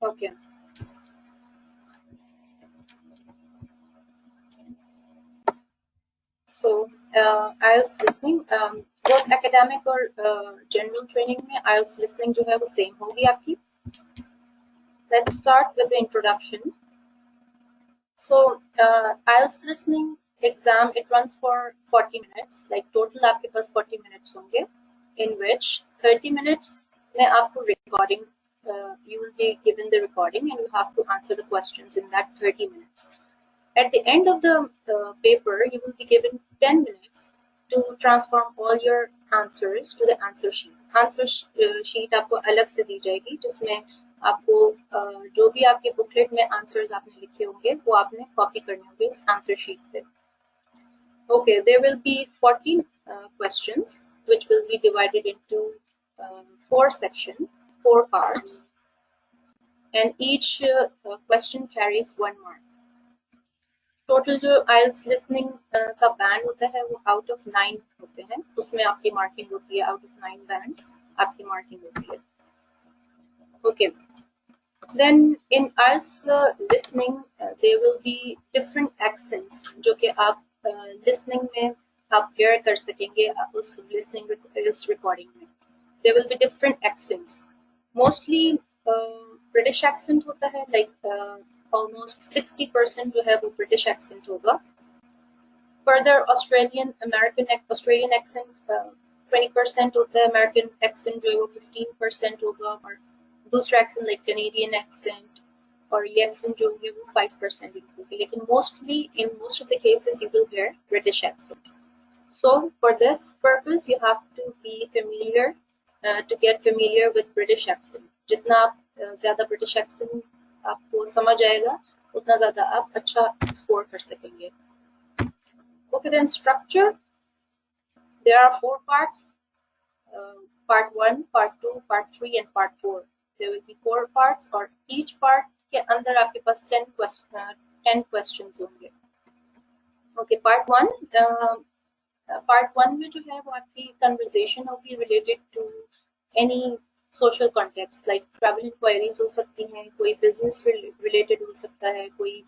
Okay. So IELTS listening, both academic और general training में IELTS listening जो है वो same होगी आपकी. Let's start with the introduction. So IELTS listening exam, it runs for 40 minutes. Like total आपके पास 40 minutes होंगे, in which 30 minutes में आपको recording, you will be given the recording and you have to answer the questions in that 30 minutes. At the end of the paper, you will be given 10 minutes to transform all your answers to the answer sheet. Answer sheet आपको अलग से दी जाएगी, जिसमें आपको जो भी आपके booklet में आंसर्स आपने लिखे होंगे वो आपने कॉपी करने होंगे इस आंसर शीट पे. Okay, there will be 14 questions which will be divided into 4 sections, 4 parts, and each question carries 1 mark. Total जो IELTS लिसनिंग का बैंड होता है वो आउट ऑफ 9 होते हैं, उसमें आपकी मार्किंग होती है. आउट ऑफ 9 बैंड आपकी मार्किंग होती है. Okay, then in IELTS listening there will be different accents जो कि आप लिसनिंग में आप हेयर कर सकेंगे उस लिसनिंग उस रिकॉर्डिंग में. There will be different accents. Mostly British accent होता है, लाइक almost 60% जो है वो ब्रिटिश एक्सेंट होगा. फर्दर ऑस्ट्रेलियन एक्सेंट 20% होता है. अमेरिकन एक्सेंट जो है वो 15% होगा, और दूसरा एक्सेंट लाइक कैनेडियन एक्सेंट और ये एक्सेंट जो होंगे वो 5% होंगे. लेकिन mostly in most of the cases you will hear British accent. So for this purpose you have to be familiar to get familiar with British accent. जितना आप ज़्यादा ब्रिटिश एक्सेंट आपको समझ आएगा उतना ज़्यादा आप अच्छा स्कोर कर सकेंगे. Okay, then structure. There are 4 parts. Part 1, Part 2, Part 3 and Part 4. There will be 4 parts और each part के अंदर आपके पास 10 questions होंगे. Okay, Part 1. Part 1 में जो है वो आपकी conversation होगी related to any social context, like travel inquiries हो सकती हैं, कोई business related हो सकता है, कोई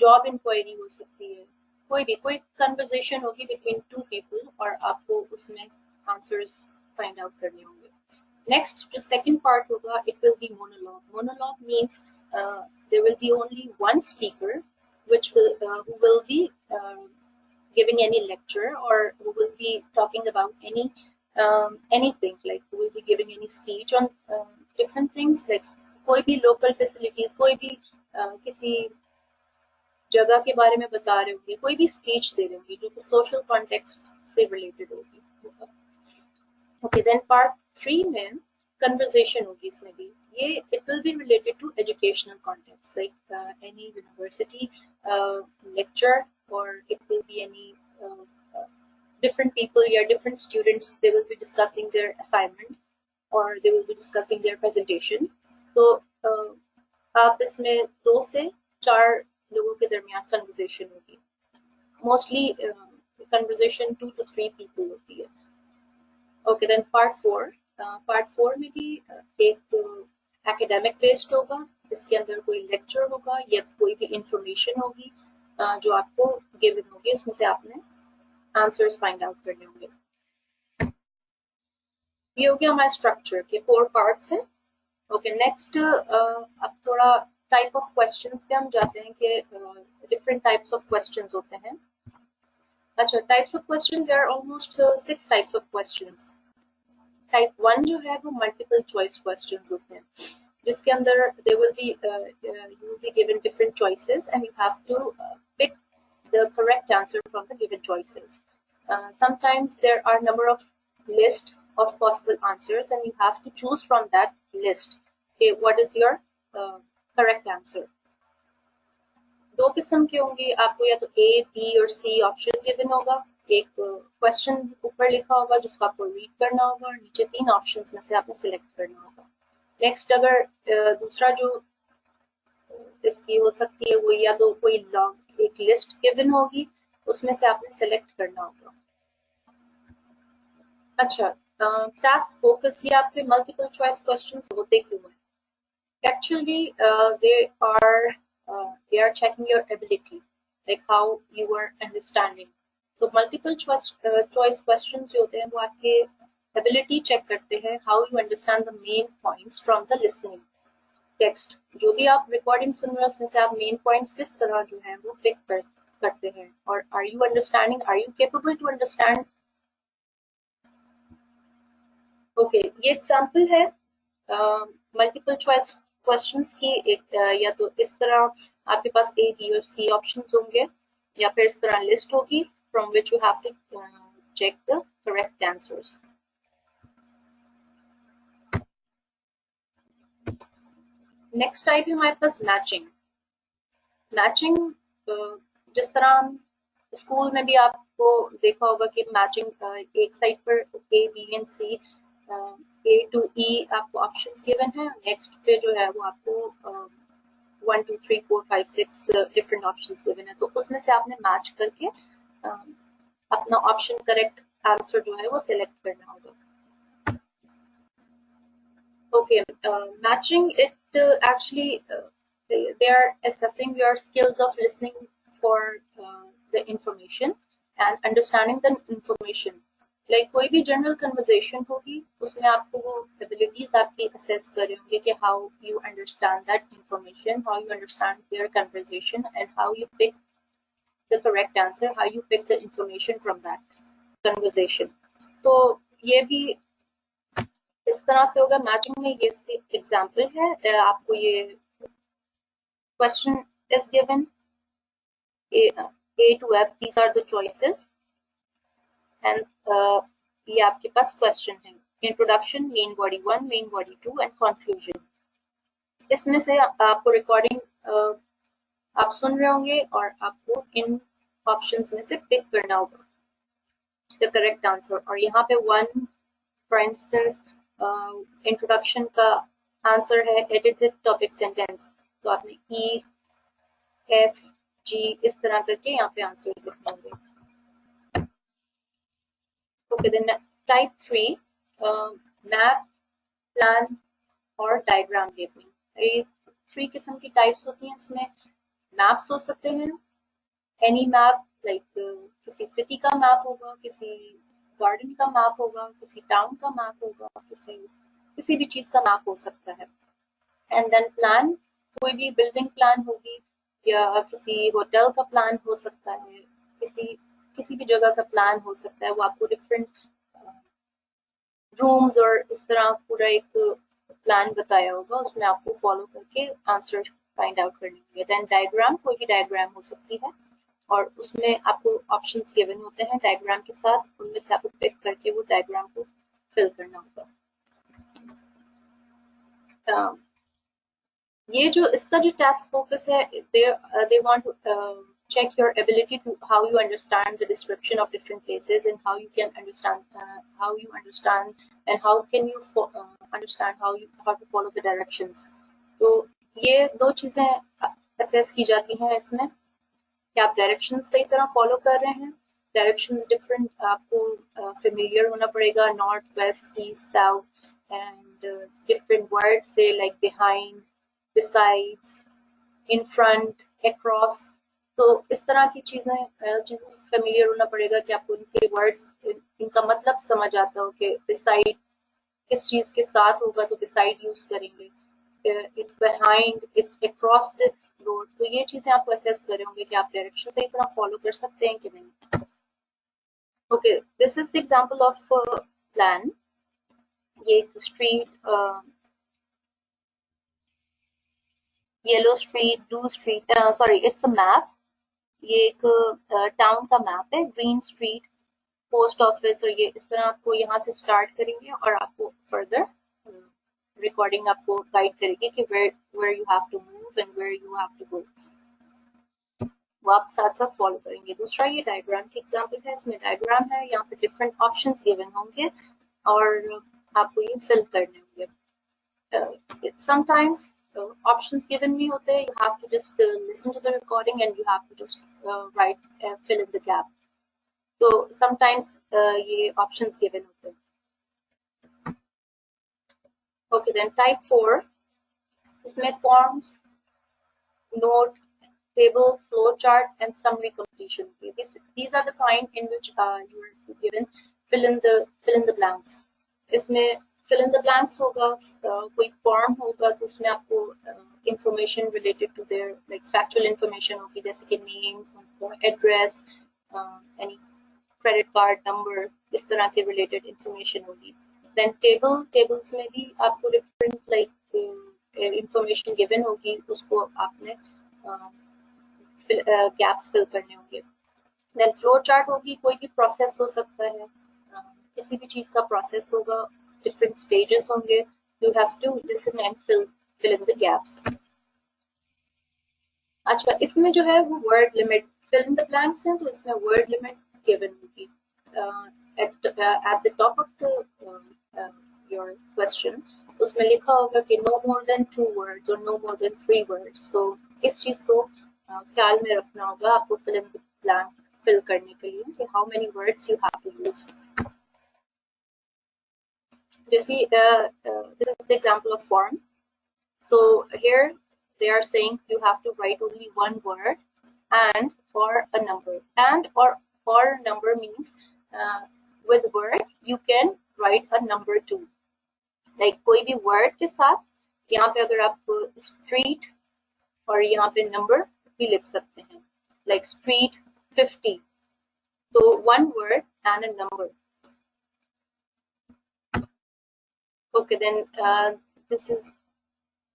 job inquiry हो सकती है, कोई conversation होगी between 2 people और आपको उसमें answers find out करने होंगे. Next, जो second part होगा, it will be monologue. Monologue means there will be only one speaker who will be giving any lecture or who will be talking about anything, like who will be giving any speech on different things, like कोई भी local facilities, कोई भी किसी जगह के बारे में बता रहे होंगे, कोई भी speech दे रहे होंगे जो कि social context से related होगी. Okay, then part 3 में conversation होगी. इसमें भी ये it will be related to educational context, like any university lecture, or it will be any different people or different students. They will be discussing their assignment or they will be discussing their presentation. तो आप इसमें 2 से 4 लोगों के दरमियान conversation होगी. Mostly conversation 2 to 3 people होती है. Okay, then part 4. Part 4 में भी एक academic based होगा. इसके अंदर कोई lecture होगा या कोई भी information होगी जो आपको given होगी, उसमें से आपने आंसर्स फाइंड आउट करने होंगे. ये हो गया हमारा स्ट्रक्चर के 4 पार्ट्स हैं. ओके, नेक्स्ट अब थोड़ा टाइप ऑफ क्वेश्चंस पे हम जाते हैं कि डिफरेंट टाइप्स ऑफ क्वेश्चंस होते हैं. अच्छा, types of question, there are almost 6 types of questions. Type 1 जो है वो मल्टीपल चॉइस क्वेश्चंस होते हैं, जिसके अंदर you will be given different choices and you have to pick the correct answer from the given choices. Sometimes there are number of list of possible answers and you have to choose from that list. Okay, what is your correct answer? 2 किस्म के होंगे. आपको या तो A, B और C option given होगा. एक question ऊपर लिखा होगा जिसको आपको रीड करना होगा और नीचे 3 ऑप्शंस में से आपने सिलेक्ट करना होगा. नेक्स्ट, अगर दूसरा जो इसकी हो सकती है वो या तो कोई लॉन्ग एक लिस्ट गिवन होगी, उसमें से आपने सेलेक्ट करना होगा. अच्छा, टास्क फोकस, ये आपके मल्टीपल चॉइस क्वेश्चंस होते क्यों हैं? Actually, they are checking your ability, like how you are understanding. तो मल्टीपल चॉइस क्वेश्चन जो होते हैं वो आपके एबिलिटी चेक करते हैं, how you understand the main points from the listening text. जो भी आप रिकॉर्डिंग सुन रहे हो उसमें से आप मेन पॉइंट्स किस तरह जो है वो पिक करते हैं, और are you understanding, are you capable to understand. Okay, ये एग्जांपल है मल्टीपल चॉइस क्वेश्चंस की। एक या तो इस तरह आपके पास ए बी और सी ऑप्शंस होंगे, या फिर इस तरह लिस्ट होगी from which you have to check the correct answers. Next type है हमारे पास मैचिंग। मैचिंग जिस तरह हम स्कूल में भी आपको देखा होगा कि मैचिंग एक साइड पर A B and C, A to E आपको ऑप्शंस गिवन है, नेक्स्ट पे जो है वो आपको 1 2 3 4 5 6 डिफरेंट ऑप्शंस गिवन है, तो उसमें से आपने मैच करके अपना ऑप्शन करेक्ट आंसर जो है वो सिलेक्ट करना होगा। Okay, matching it actually they are assessing your skills of listening for the information and understanding the information. Like कोई भी general conversation होगी उसमें आपको वो abilities आपकी assess कर रहे होंगे कि how you understand that information, how you understand their conversation, and how you pick the correct answer, how you pick the information from that conversation. तो ये भी इस तरह से होगा। मैचिंग में ये एग्जांपल है, आपको ये question is given A to F, these are the choices, and ये आपके पास क्वेश्चन है, introduction, main body 1, main body 2 and conclusion. इसमें से आपको रिकॉर्डिंग आप सुन रहे होंगे और आपको इन ऑप्शंस में से पिक करना होगा द करेक्ट आंसर। और यहाँ पे 1 फॉर इंस्टेंस इंट्रोडक्शन का आंसर है एडिट द टॉपिक सेंटेंस, तो आपने ई एफ जी इस तरह करके यहाँ पे आंसर्स लिखने होंगे। Okay, then type 3, map, plan और डायग्राम गिविंग। ये 3 किस्म की टाइप्स होती हैं। इसमें मैप्स हो सकते हैं, एनी मैप, लाइक किसी सिटी का मैप होगा, किसी गार्डन का मैप होगा, किसी टाउन का मैप होगा, किसी भी चीज का मैप हो सकता है। एंड देन प्लान, कोई भी बिल्डिंग प्लान होगी, या किसी होटल का प्लान हो सकता है, किसी भी जगह का प्लान हो सकता है, वो आपको डिफरेंट रूम्स और इस तरह पूरा एक प्लान बताया होगा, उसमें आपको फॉलो करके आंसर फाइंड आउट करनी होगी। देन डायग्राम, कोई भी डायग्राम हो सकती है और उसमें आपको ऑप्शंस गिवन होते हैं डायग्राम के साथ, उनमें से आपको पिक करके वो डायग्राम को फिल करना होगा। ये जो इसका जो टास्क फोकस है, they want to check your ability to how you understand the description of different places, and how you can understand and how can you understand how to follow the directions. तो ये 2 चीजें assess की जाती हैं इसमें कि आप direction सही तरह फॉलो कर रहे हैं। डायरेक्शंस डिफरेंट आपको फेमिलियर होना पड़ेगा, north, west, east, south, and different words से like behind, besides, in front, across, तो इस तरह की चीज़ों से फेमिलियर होना पड़ेगा कि आपको उनके वर्ड्स इनका मतलब समझ आता हो कि beside किस चीज़ के साथ होगा तो beside यूज करेंगे, it's behind, it's across this road। तो ये चीज़ें आपको असेस कर रहे होंगे कि आप डायरेक्शन सही तरह फॉलो कर सकते हैं कि नहीं। Okay, this is the example of plan. ये एक street, yellow street, blue street, sorry it's a map. ये एक टाउन का मैप है, ग्रीन स्ट्रीट, पोस्ट ऑफिस, और ये इस तरह आपको यहाँ से स्टार्ट करेंगे और आपको फर्दर रिकॉर्डिंग आपको गाइड करेगी कि where you have to move and where you have to go, वो आप साथ साथ फॉलो करेंगे। दूसरा ये डायग्राम की एग्जांपल है, इसमें डायग्राम है, यहाँ पे डिफरेंट ऑप्शंस गिवन होंगे और आपको ये फिल करने होंगे। समटाइम्स options given नहीं होते, you have to just listen to the recording and you have to just write fill in the gap, so sometimes ये options given होते हैं। Okay, then type 4, इसमें forms, note, table, flow chart, and summary completion. Okay, these are the kind in which you are given fill in the blanks. इसमें fill in the blanks होगा, कोई form होगा तो उसमें आपको information related to their like factual information होगी, जैसे कि name, address, any credit card number, इस तरह के related information होगी. Then tables में भी आपको different like information given होगी, उसको आपने गैप्स फिल करने होंगे. देन फ्लो चार्ट होगी, कोई भी प्रोसेस हो सकता है, किसी भी चीज का प्रोसेस होगा, डिफरेंट स्टेजेस होंगे, you have to listen and fill in the gaps. अच्छा, इसमें जो है वो word limit fill in the blanks है, तो इसमें वर्ड लिमिट गिवन होगी. At the top of the your question उसमें लिखा होगा कि नो मोर देन 2 वर्ड्स और नो मोर देन 3 वर्ड्स. तो इस चीज को ख्याल में रखना होगा आपको fill in the blank fill करने के लिए कि how many words you have to use. जैसे this is the example of form. So here they are saying you have to write only one word and or a number. And or number means with word you can write a number too. Like कोई भी word के साथ यहाँ पे अगर आप street और यहाँ पे number भी लिख सकते हैं, like street 50. So one word and a number. Okay, then this is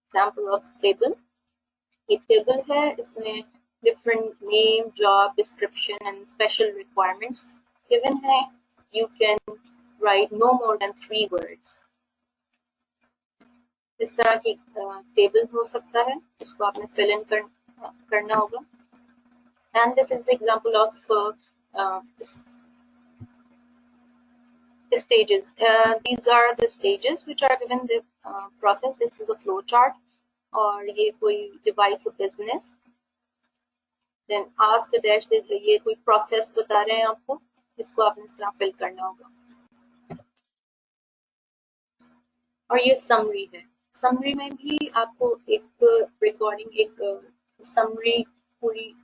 example of table. एक table है, इसमें different name, job description and special requirements given है. You can write no more than 3 words. इस तरह की table हो सकता है, इसको आपने fill in करना होगा. And this is the example of stages. These are the stages which are given the process. This is a flow chart. और ये कोई device of business. Then ask a dash, ये कोई process बता रहे हैं आपको, इसको आपने इस तरह fill करना होगा. और ये summary है. Summary में भी आपको एक recording, एक summary पूरी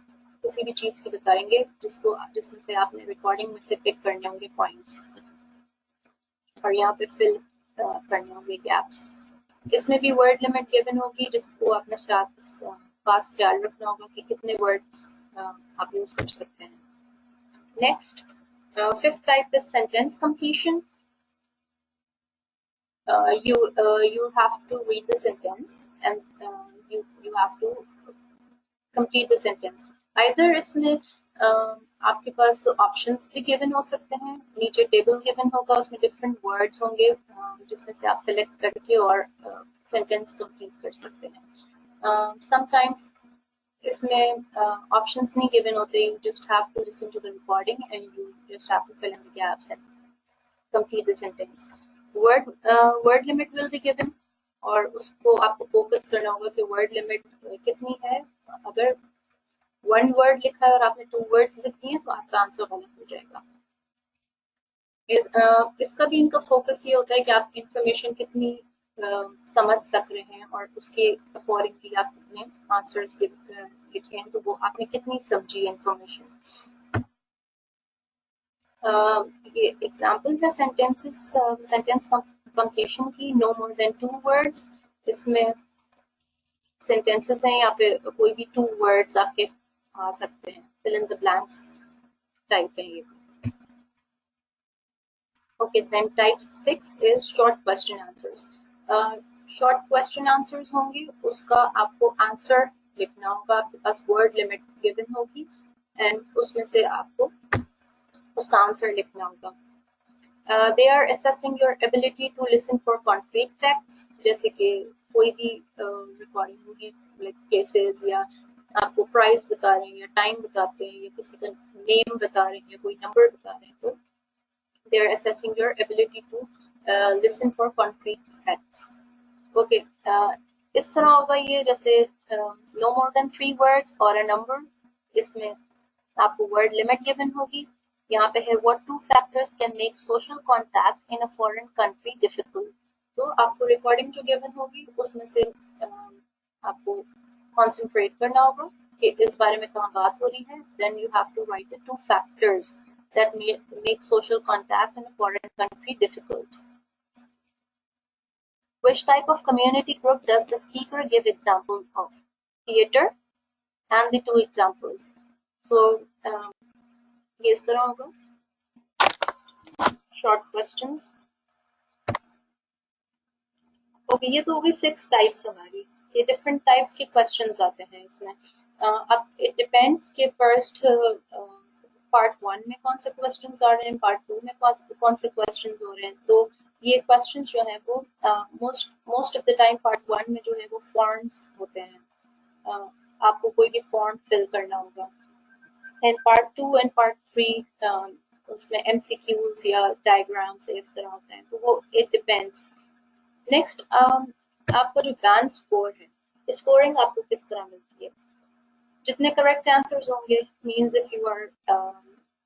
किसी भी चीज की बताएंगे जिसमें से आपने recording में से pick करने होंगे points. और यहाँ पे fill करने होंगे gaps. इसमें भी word limit given होगी, जिसको आपने पास ख्याल रखना होगा कि कितने words आप यूज कर सकते हैं. Next, fifth type is sentence completion. You have to read the sentence and you have to complete the sentence. Either इसमें आपके पास ऑप्शंस भी गिवन हो सकते हैं, नीचे टेबल गिवन होगा, उसमें डिफरेंट वर्ड्स होंगे जिसमें से आप सेलेक्ट करके और सेंटेंस कंप्लीट कर सकते हैं. समटाइम्स इसमें ऑप्शंस नहीं गिवन होते, you just have to listen to the recording and you just have to fill in the gaps and complete the sentence. Word limit will be given और उसको आपको focus करना होगा कि वर्ड लिमिट कितनी है. अगर 1 वर्ड लिखा है और आपने 2 वर्ड्स लिख दिए तो आपका आंसर गलत हो जाएगा. इसका भी इनका फोकस ये होता है कि आप इंफॉर्मेशन कितनी समझ सक रहे हैं और उसके अकॉर्डिंगली आप अपने आंसर्स लिखे हैं तो वो आपने कितनी समझी इंफॉर्मेशन. ये एग्जांपल है सेंटेंस कंप्लीशन की. No more than 2 words. इसमें सेंटेंसेस हैं, यहाँ पे कोई भी 2 वर्ड्स आपके आ सकते हैं. Fill in the blanks type है ये. Okay, then type 6 is short question answers. Short question answers होंगे, उसका आपको आंसर लिखना होगा. आपके पास वर्ड लिमिट गिवन होगी एंड उसमें से आपको उसका आंसर लिखना होगा. They are assessing your ability to listen for concrete facts. जैसे कि कोई भी रिकॉर्डिंग होगी, लाइक प्लेसेस या आपको प्राइस बता रहे हैं या टाइम बताते हैं या किसी का नेम बता रहे हैं या कोई नंबर बता रहे हैं, तो they are assessing your ability to listen for concrete facts. Okay, इस तरह होगा ये, जैसे no more than 3 words or a number. इसमें आपको वर्ड लिमिट गिवन होगी. यहाँ पे है what 2 factors can make social contact in a foreign country difficult. तो आपको रिकॉर्डिंग जो गिवन होगी उसमें से आपको कॉन्सेंट्रेट करना होगा कि इस बारे में कहाँ बात हो रही है. Then you have to write the 2 factors that make social contact in a foreign country difficult. Which type of community group does the speaker give example of? Theater and the 2 examples. So ये इस तरह होगा. Short questions. Okay, ये तो हो गई 6 types हमारी. ये डिफरेंट टाइप्स के क्वेश्चंस आते हैं इसमें. अब इट डिपेंड्स कि फर्स्ट पार्ट 1 में कौन से क्वेश्चंस आ रहे हैं, पार्ट 2 में कौन से क्वेश्चंस हो रहे हैं. तो ये क्वेश्चंस जो है वो most of the time part 1 में जो है वो फॉर्म्स होते हैं. आपको कोई भी फॉर्म फिल करना होगा. एंड पार्ट 2 एंड पार्ट 3 उसमें MCQs या डायग्राम्स इस तरह होते हैं. तो वो इट डिपेंड्स. नेक्स्ट आपका जो बैंड स्कोर है, स्कोरिंग आपको किस तरह मिलती है. जितने करेक्ट आंसर्स होंगे, means if you are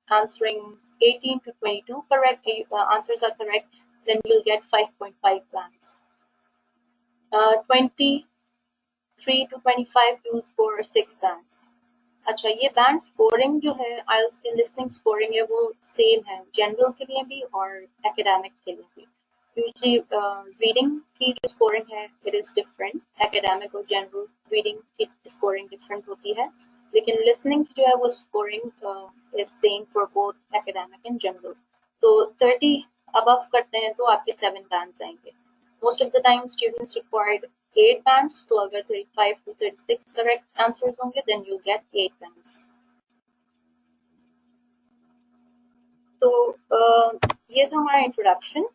answering 18 to 22 correct answers are correct, then you'll get 5.5 bands. 23 to 25 you'll score 6 bands. अच्छा, ये बैंड स्कोरिंग जो है IELTS की लिसनिंग स्कोरिंग है वो सेम है जनरल के लिए भी और एकेडमिक के लिए भी. यूजली रीडिंग की जो स्कोरिंग है इट इज डिफरेंट. एकेडमिक और जनरल रीडिंग की स्कोरिंग डिफरेंट होती है, लेकिन लिसनिंग की जो है वो scoring is same for both academic and general. तो 30 अबव करते हैं तो आपके 7 बैंड्स आएंगे. Most of the time students required 8 bands. तो अगर 35 to 36 correct answers होंगे then you get 8 bands. तो ये था हमारा इंट्रोडक्शन.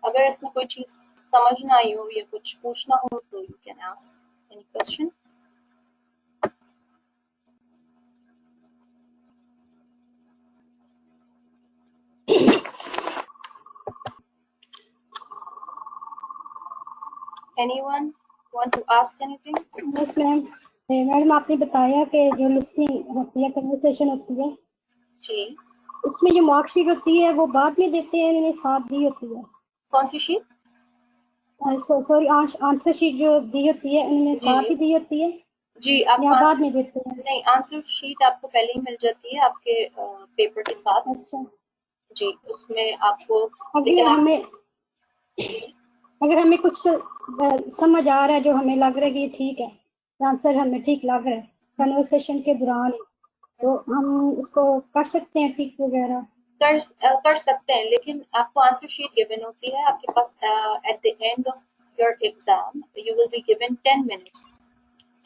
अगर इसमें कोई चीज समझ ना आई हो या कुछ पूछना हो तो you can ask any question. Anyone want to ask anything? Yes ma'am. Madam आपने बताया कि जो लिसनिंग होती है, कन्वर्सेशन होती है जी, उसमें जो मार्कशीट होती है वो बाद में देते हैं, इन्हें साथ दी होती है. कौन सी शीट? सॉरी, आंसर शीट जो दी होती है इन्हें साथ ही दी होती है जी, आप या बाद में देते हैं? नहीं, आंसर शीट आपको पहले ही मिल जाती है आपके पेपर के साथ. अच्छा जी, उसमें आपको अगर हमें कुछ समझ आ रहा है, जो हमें लग रहा है कि ठीक है, आंसर हमें ठीक लग रहा है कन्वर्सेशन के दौरान, तो हम इसको कर सकते हैं टिक वगैरह कर सकते हैं, लेकिन आपको आंसर शीट गिवन होती है आपके पास. At the end of your exam you will be given 10 minutes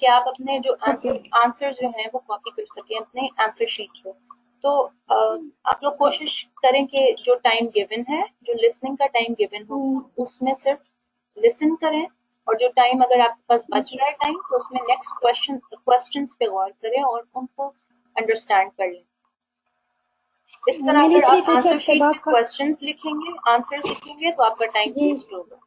कि आप अपने जो आंसर जो हैं वो कॉपी कर सकें अपने आंसर शीट को. तो आप लोग कोशिश करें कि जो टाइम गिवन है, जो लिसनिंग का टाइम गिवन हो, उसमें सिर्फ लिसन करें, और जो टाइम अगर आपके पास बच रहा है टाइम, तो उसमें नेक्स्ट क्वेश्चंस पे गौर करें और उनको अंडरस्टैंड कर लें. इस तरह अगर आप आंसर शीट में क्वेश्चंस लिखेंगे, आंसर्स लिखेंगे, तो आपका टाइम वेस्ट होगा.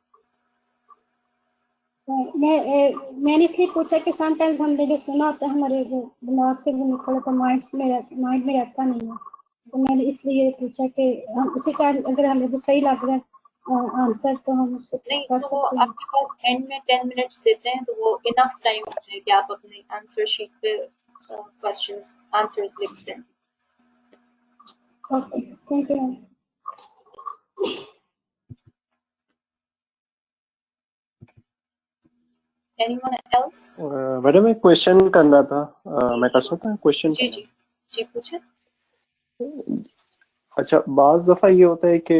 मैंने इसलिए पूछा कि समटाइम्स हमने जो सुना होता है हमारे दिमाग से वो निकल जाता, माइंड में रहता नहीं है. तो मैंने इसलिए पूछा कि हम उसी टाइम अगर हमें वो सही लग रहा है आंसर तो हम उसको नहीं, कर तो सकते हैं. आपके पास एंड में 10 मिनट्स देते हैं, तो वो इनफ टाइम होता है कि आप अपने आंसर शीट पे क्वेश्चंस आंसर्स लिखते हैं. Okay, thank you. Anyone else? Madam एक क्वेश्चन करना था. मैं कर सकता हूँ क्वेश्चन? जी जी जी, पूछे. अच्छा, बाज दफा ये होता है कि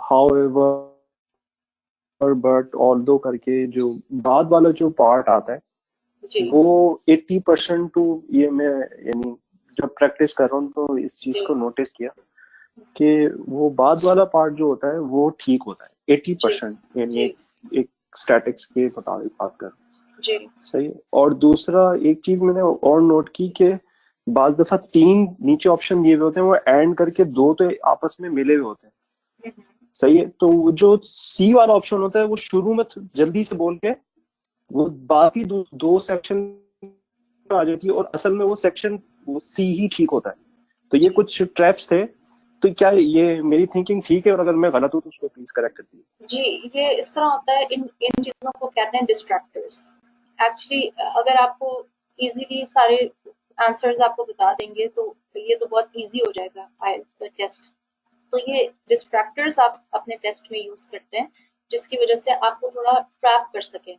हाउएवर बट ऑल्दो करके जो बाद वाला जो पार्ट आता है जी वो 80% टू ये मैं यानी जब प्रैक्टिस कर रहा हूँ तो इस चीज को नोटिस किया कि वो बाद वाला पार्ट जो होता है वो ठीक होता है 80%, यानी एक स्टैटिक्स के मुताबिक बात कर जी. सही है. और दूसरा एक चीज मैंने और नोट की कि बाज दफा 3 नीचे ऑप्शन दिए हुए होते हैं, वो एंड करके 2 तो आपस में मिले हुए होते हैं. सही है. तो जो सी वाला ऑप्शन होता है वो शुरू में जल्दी से बोल के वो बाकी 2 सेक्शन आ जाती है, और असल में वो सेक्शन वो सी ही ठीक होता है. तो ये कुछ ट्रैप्स थे, तो क्या ये मेरी थिंकिंग ठीक है, और अगर मैं गलत हूँ तो उसको प्लीज करेक्ट कर दीजिए. जी, ये इस तरह होता है. इन चीजों को कहते हैं डिस्ट्रैक्टर्स. एक्चुअली अगर आपको इजीली सारे आंसर्स आपको बता देंगे तो ये तो बहुत इजी हो जाएगा आईएलटीएस का टेस्ट। तो ये डिस्ट्रैक्टर्स आप अपने टेस्ट में यूज करते हैं जिसकी वजह से आपको थोड़ा ट्रैप कर सकें,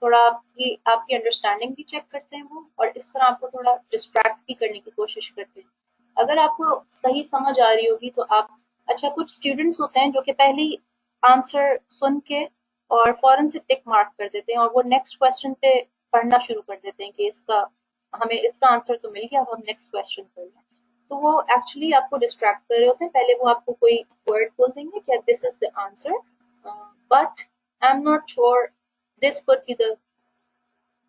थोड़ा आपकी अंडरस्टैंडिंग भी चेक करते हैं वो, और इस तरह आपको थोड़ा डिस्ट्रैक्ट भी करने की कोशिश करते हैं। अगर आपको सही समझ आ रही होगी तो आप, अच्छा कुछ स्टूडेंट्स होते हैं जो कि पहले ही आंसर सुन के और फौरन से टिक मार्क कर देते हैं और वो नेक्स्ट क्वेश्चन पे पढ़ना शुरू कर देते हैं कि हमें इसका आंसर तो मिल गया, अब हम नेक्स्ट क्वेश्चन कर लें। तो वो एक्चुअली आपको डिस्ट्रैक्ट कर रहे होते हैं। पहले वो आपको कोई वर्ड बोल देंगे कि this is the answer but I am not sure this could be the,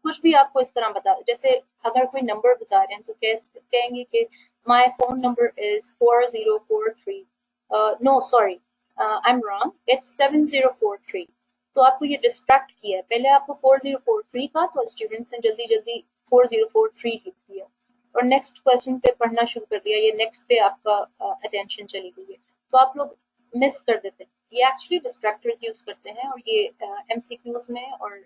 कुछ भी आपको इस तरह बता, जैसे अगर कोई नंबर बता रहे हैं तो कहेंगे कि my phone number is 4043, no sorry I am wrong, it's 7043। तो आपको ये डिस्ट्रैक्ट किया है, पहले आपको 4043 का, तो स्टूडेंट्स ने जल्दी जल्दी 4043 लिख दिया और नेक्स्ट क्वेश्चन पे पढ़ना शुरू कर दिया, ये नेक्स्ट पे आपका अटेंशन चली गई है, तो आप लोग मिस कर देते हैं। ये एक्चुअली डिस्ट्रैक्टर्स यूज करते हैं और ये एमसीक्यूज में और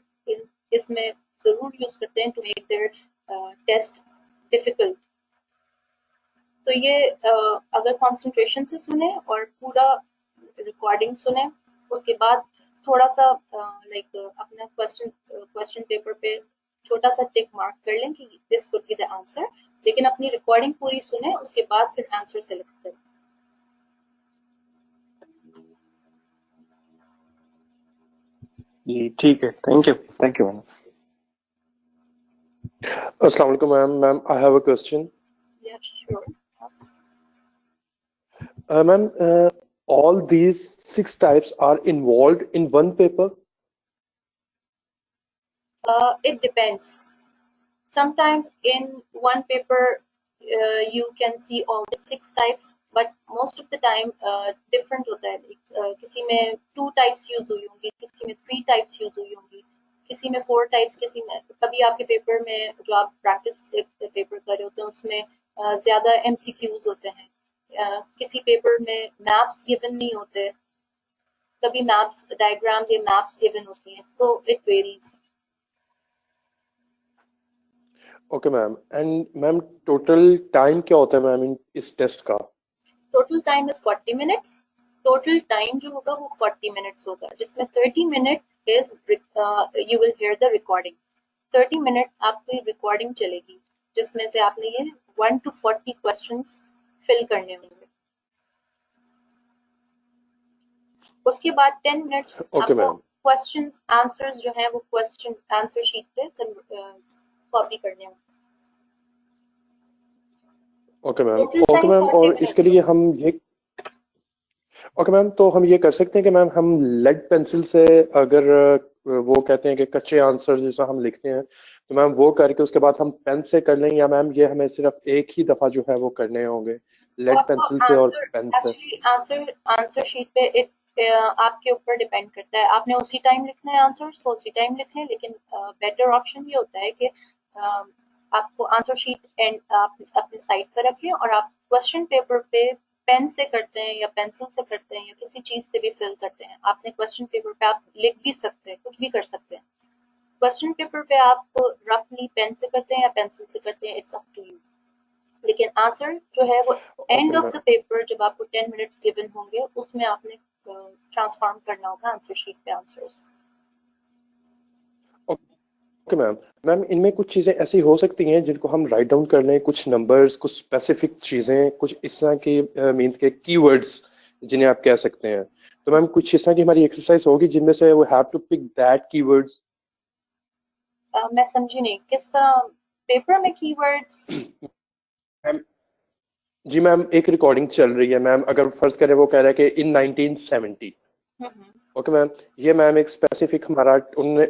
इसमें जरूर यूज करते हैं to make their test difficult. तो ये अगर कंसंट्रेशन से सुने और पूरा रिकॉर्डिंग सुने, उसके बाद थोड़ा सा लाइक अपना क्वेश्चन पेपर पे छोटा सा टिक मार्क कर लें कि this could be the answer, लेकिन अपनी रिकॉर्डिंग पूरी सुने, उसके बाद फिर आंसर सेलेक्ट करें। जी ठीक है, थैंक यू मैम। अस्सलाम वालेकुम ma'am, I have a question. Yeah, sure. Ma'am, all these 6 types are involved in one paper? It depends. Sometimes in one paper you can see all the 6 types, but most of the time different होता है। किसी में 2 types use हुई होंगी, किसी में 3 types use हुई होंगी, किसी में 4 types, किसी में कभी आपके पेपर में जो आप प्रैक्टिस पेपर कर रहे होते हैं उसमें ज्यादा एमसीक्यूज होते हैं, किसी पेपर में मैप्स गिवन नहीं होते, कभी मैप्स डायग्राम्स या मैप्स गिवन होती हैं, तो it varies. Okay ma'am, and ma'am total time क्या होता है मैम इस टेस्ट का? Total time is 40 minutes. Total time जो होगा वो 40 मिनट्स होगा, जिसमें 30 minute is you will hear the recording. 30 minute आपकी रिकॉर्डिंग चलेगी जिसमें से आपने ये 1 to 40 क्वेश्चंस फिल करने होंगे। उसके बाद 10 मिनट्स आपको क्वेश्चन आंसर्स जो हैं वो क्वेश्चन आंसर शीट पे कॉपी करने होंगे। ओके मैम, और इसके लिए हम ये ओके मैम, तो हम ये कर सकते हैं कि मैम हम लेड पेंसिल से, अगर वो कहते हैं कि कच्चे आंसर जैसा हम लिखते हैं, तो मैम वो करके उसके बाद हम पेन से कर लें, या मैम ये हमें सिर्फ एक ही दफा जो है वो करने होंगे लेड पेंसिल से और पेन से? आंसर शीट पे आपके ऊपर डिपेंड करता है, आपने उसी टाइम लिखना है आंसर्स तो उसी टाइम लिख लें, लेकिन बेटर ऑप्शन ये होता है कि आपको आंसर शीट एंड आप अपने साइड पर रखें और आप क्वेश्चन पेपर पे पेन से करते हैं या पेंसिल से करते हैं या किसी चीज से भी फिल करते हैं, आपने क्वेश्चन पेपर पे आप लिख भी सकते हैं, कुछ भी कर सकते हैं। क्वेश्चन पेपर पे आप रफली पेन से करते हैं या पेंसिल से करते हैं, इट्स अप टू यू। लेकिन आंसर जो है वो एंड ऑफ द पेपर जब आपको 10 मिनट्स गिवन होंगे उसमें आपने ट्रांसफॉर्म करना होगा आंसर शीट पे आंसर्स। ओके मैम, इनमें कुछ चीजें ऐसी हो सकती हैं जिनको हम राइट डाउन कर लें, कुछ नंबर्स, कुछ स्पेसिफिक चीजें, कुछ इस तरह की मींस के कीवर्ड्स जिन्हें आप कह सकते हैं, तो मैम कुछ इस तरह की हमारी एक्सरसाइज होगी जिनमें से we have to pick that keywords? मैं समझी नहीं, किस तरह पेपर में कीवर्ड्स? जी मैम, एक रिकॉर्डिंग चल रही है मैम, अगर फर्ज करें वो कह रहा है कि इन 1970, ओके मैम, ये मैम एक स्पेसिफिक हमारा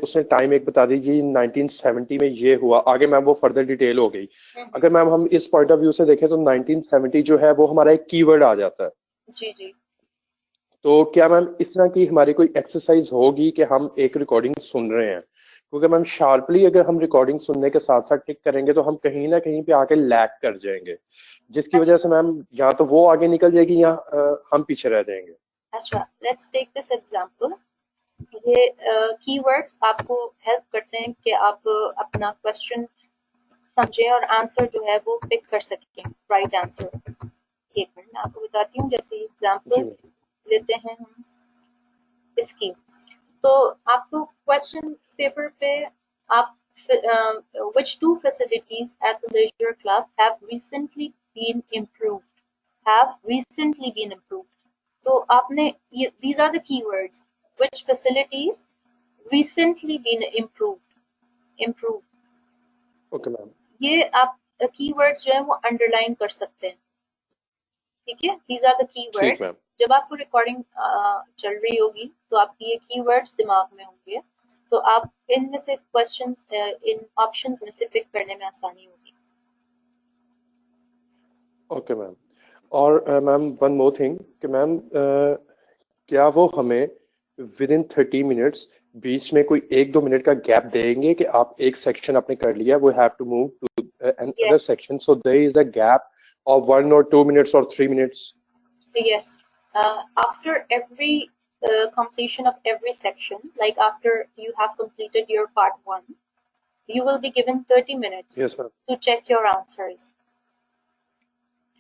उसने टाइम एक बता दीजिए 1970 में ये हुआ, आगे मैम वो फर्दर डिटेल हो गई। अगर मैम हम इस पॉइंट ऑफ व्यू से देखें तो 1970 जो है वो हमारा एक कीवर्ड आ जाता है। जी जी। तो क्या मैम इस तरह की हमारी कोई एक्सरसाइज होगी कि हम एक रिकॉर्डिंग सुन रहे हैं, क्योंकि मैम शार्पली अगर हम रिकॉर्डिंग सुनने के साथ साथ टिक करेंगे तो हम कहीं ना कहीं पे आके लैग कर जाएंगे, जिसकी वजह से मैम या तो वो आगे निकल जाएगी या हम पीछे रह जाएंगे। अच्छा, लेट्स टेक दिस एग्जांपल। ये कीवर्ड्स आपको हेल्प करते हैं कि आप अपना क्वेश्चन समझें और आंसर जो है वो पिक कर सकें, राइट आंसर। एक मिनट मैं आपको बताती हूँ, जैसे जी एग्जांपल मैम। लेते हैं हम इसकी। तो आपको क्वेश्चन पेपर पे आप which two facilities at the leisure club have recently been improved? तो आपने ये these are the keywords, which facilities recently been improved। Okay ma'am. ये आप कीवर्ड्स जो है वो अंडरलाइन कर सकते हैं, ठीक है। दीज आर द ठीक कीवर्ड्स। मैम। जब आपको रिकॉर्डिंग चल रही होगी तो आपकी ये कीवर्ड्स दिमाग में होंगे, तो आप इनमें से क्वेश्चंस इन ऑप्शंस में से पिक करने में आसानी होगी। Okay ma'am. और मैम वन मोर थिंग कि मैम क्या वो हमें विद इन 30 मिनट्स बीच में कोई 1-2 मिनट का गैप देंगे कि आप एक सेक्शन आपने कर लिया, वो have to move to another Yes, section, so there is a gap of 1 or 2 minutes or 3 minutes? yes. After every completion of every section, like after you have completed your part 1, you will be given 30 minutes Yes ma'am. to check your answers.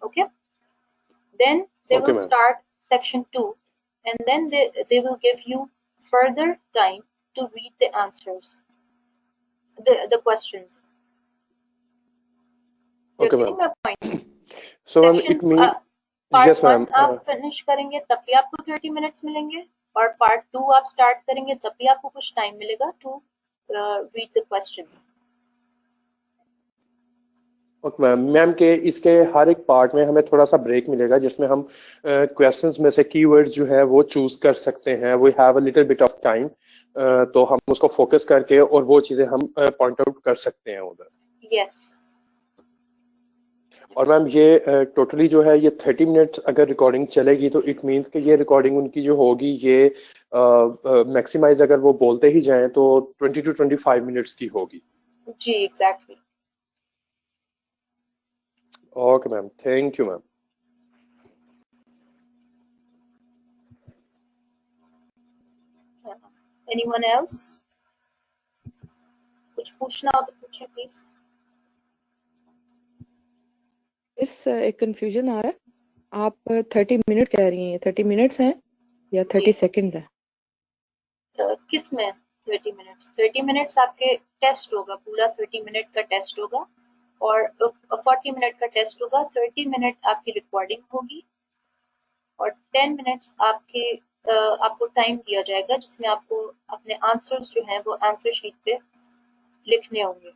Okay? Then they okay will ma'am. start section 2, and then they will give you further time to read the answers, the questions. You're okay getting ma'am. my point? So ma'am Section it mean part yes 1 ma'am. आप finish करेंगे तब भी आपको 30 minutes मिलेंगे, और part 2 आप start करेंगे तब भी आपको कुछ टाइम मिलेगा to read the questions. Okay ma'am. Ma'am के इसके हर एक पार्ट में हमें थोड़ा सा ब्रेक मिलेगा जिसमें हम क्वेश्चंस में से कीवर्ड्स जो है वो चूज कर सकते हैं, we have a little bit of time, तो हम उसको फोकस करके और वो चीजें हम पॉइंट आउट कर सकते हैं उधर। Yes. और मैम ये टोटली जो है ये 30 मिनट अगर रिकॉर्डिंग चलेगी तो इट मीन्स कि ये रिकॉर्डिंग उनकी जो होगी ये मैक्सिमाइज अगर वो बोलते ही जाएं तो 20 to 25 मिनट्स की होगी। जी, exactly. Okay ma'am, thank you ma'am. Anyone else? कुछ पूछना हो तो पूछें प्लीज। इस एक कंफ्यूजन आ रहा है, आप 30 मिनट कह रही हैं, 30 मिनट्स हैं या 30 सेकंड्स हैं? किस में 30 मिनट्स? 30 मिनट्स आपके टेस्ट होगा, पूरा 30 मिनट का टेस्ट होगा, और 40 मिनट का टेस्ट होगा। 30 मिनट आपकी रिकॉर्डिंग होगी और 10 मिनट्स आपके आपको टाइम दिया जाएगा जिसमें आपको अपने आंसर्स जो हैं वो आंसर शीट पे लिखने होंगे।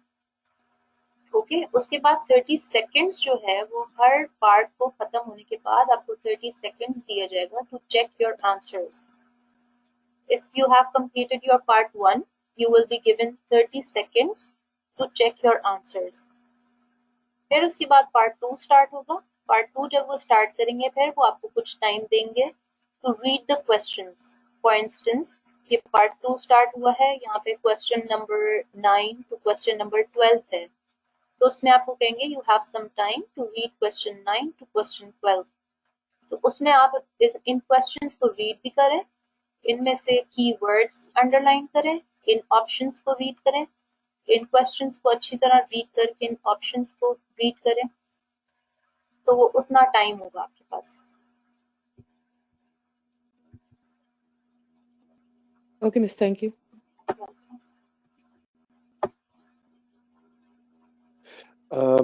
ओके, उसके बाद 30 सेकेंड्स जो है वो हर पार्ट को खत्म होने के बाद आपको 30 सेकेंड्स दिया जाएगा to check your answers. If you have completed your part 1, you will be given 30 seconds to check your answers. फिर उसके बाद part 2 स्टार्ट होगा। part 2 जब वो स्टार्ट करेंगे फिर वो आपको कुछ टाइम देंगे to read the questions. For instance, ये part 2 स्टार्ट हुआ है, यहाँ पे question number 9 to question number 12 है, तो उसमें आपको कहेंगे you have some time to read question 9 to question 12। तो उसमें आप इन क्वेश्चंस को रीड भी करें, इनमें से कीवर्ड्स अंडरलाइन करें, इन ऑप्शंस को रीड करें, इन क्वेश्चंस को अच्छी तरह रीड करके इन ऑप्शंस को रीड करें, तो वो उतना टाइम होगा आपके पास। Okay miss, thank you.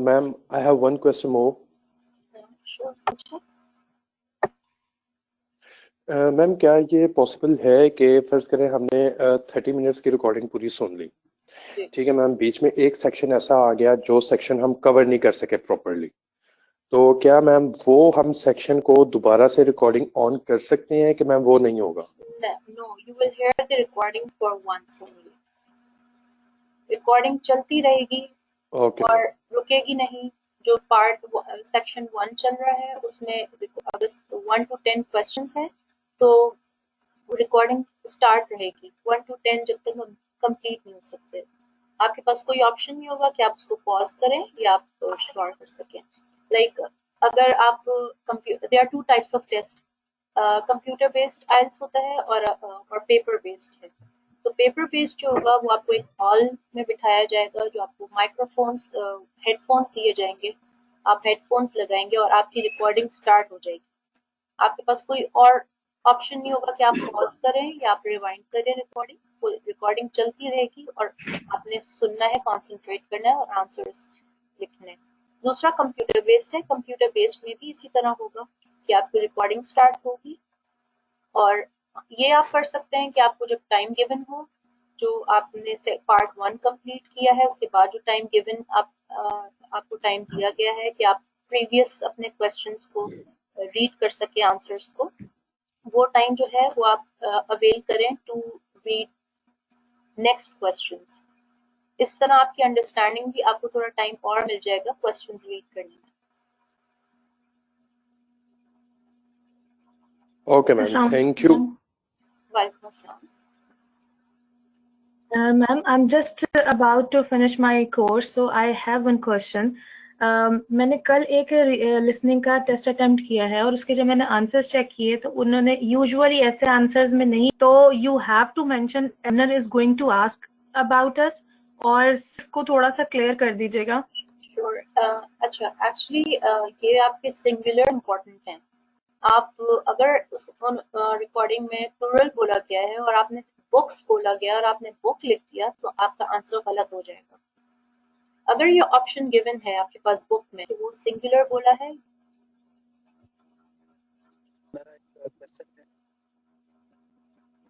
Ma'am I have one question more. Ma'am क्या ये पॉसिबल है कि फर्ज करें हमने 30 मिनट्स की रिकॉर्डिंग पूरी सुन ली, ठीक है मैम, बीच में एक सेक्शन ऐसा आ गया जो सेक्शन हम कवर नहीं कर सके प्रॉपरली, तो क्या मैम वो हम सेक्शन को दोबारा से रिकॉर्डिंग ऑन कर सकते हैं कि मैम वो नहीं होगा? No, you will hear the recording for once only. Recording चलती रहेगी और रुकेगी नहीं। जो पार्ट सेक्शन 1 चल रहा है उसमें अगर 1 to 10 क्वेश्चंस हैं तो रिकॉर्डिंग स्टार्ट रहेगी 1 to 10 जब तक हम कंप्लीट नहीं हो सकते। आपके पास कोई ऑप्शन नहीं होगा कि आप उसको पॉज करें या आप स्टार्ट कर सकें। लाइक अगर आप there are 2 types of test, computer based aisles होता है और पेपर बेस्ड है। तो पेपर बेस्ड जो होगा वो आपको एक हॉल में बिठाया जाएगा, जो आपको माइक्रोफोन्स हेडफोन्स दिए जाएंगे, आप हेडफोन्स लगाएंगे और आपकी रिकॉर्डिंग स्टार्ट हो जाएगी। आपके पास कोई और ऑप्शन नहीं होगा कि आप पॉज करें या आप रिवाइंड करें रिकॉर्डिंग, वो रिकॉर्डिंग चलती रहेगी और आपने सुनना है, कॉन्सेंट्रेट करना है और आंसर्स लिखने हैं। दूसरा कंप्यूटर बेस्ड है, कंप्यूटर बेस्ड में भी इसी तरह होगा कि आपकी रिकॉर्डिंग स्टार्ट होगी और ये आप कर सकते हैं कि आपको जब टाइम गिवन हो, जो आपने से पार्ट 1 कंप्लीट किया है, उसके बाद जो टाइम गिवन आपको टाइम दिया गया है कि आप प्रीवियस अपने क्वेश्चंस को रीड कर सके आंसर्स को, वो टाइम जो है वो आप अवेल करें टू रीड नेक्स्ट क्वेश्चंस। इस तरह आपकी अंडरस्टैंडिंग भी, आपको थोड़ा टाइम और मिल जाएगा क्वेश्चंस रीड करने में। Okay, ma'am. Thank you. वालेकुम अस्सलाम। Ma'am, I'm just about to finish my course, so I have one question. मैंने कल एक लिसनिंग का टेस्ट अटेम्प्ट किया है और उसके जब मैंने आंसर्स चेक किए तो उन्होंने यूजुअली ऐसे आंसर्स में नहीं, तो यू हैव टू मेंशन एनर is going to ask about us, और इसको थोड़ा सा क्लियर कर दीजिएगा। Sure. अच्छा, एक्चुअली ये आपके सिंगुलर इम्पोर्टेंट हैं। आप अगर उस रिकॉर्डिंग में प्लूरल बोला गया है और आपने बुक्स बोला गया और आपने बुक लिख दिया तो आपका आंसर गलत हो जाएगा। अगर ये ऑप्शन गिवन है आपके पास बुक में, तो वो सिंगुलर बोला है। मेरा एक क्वेश्चन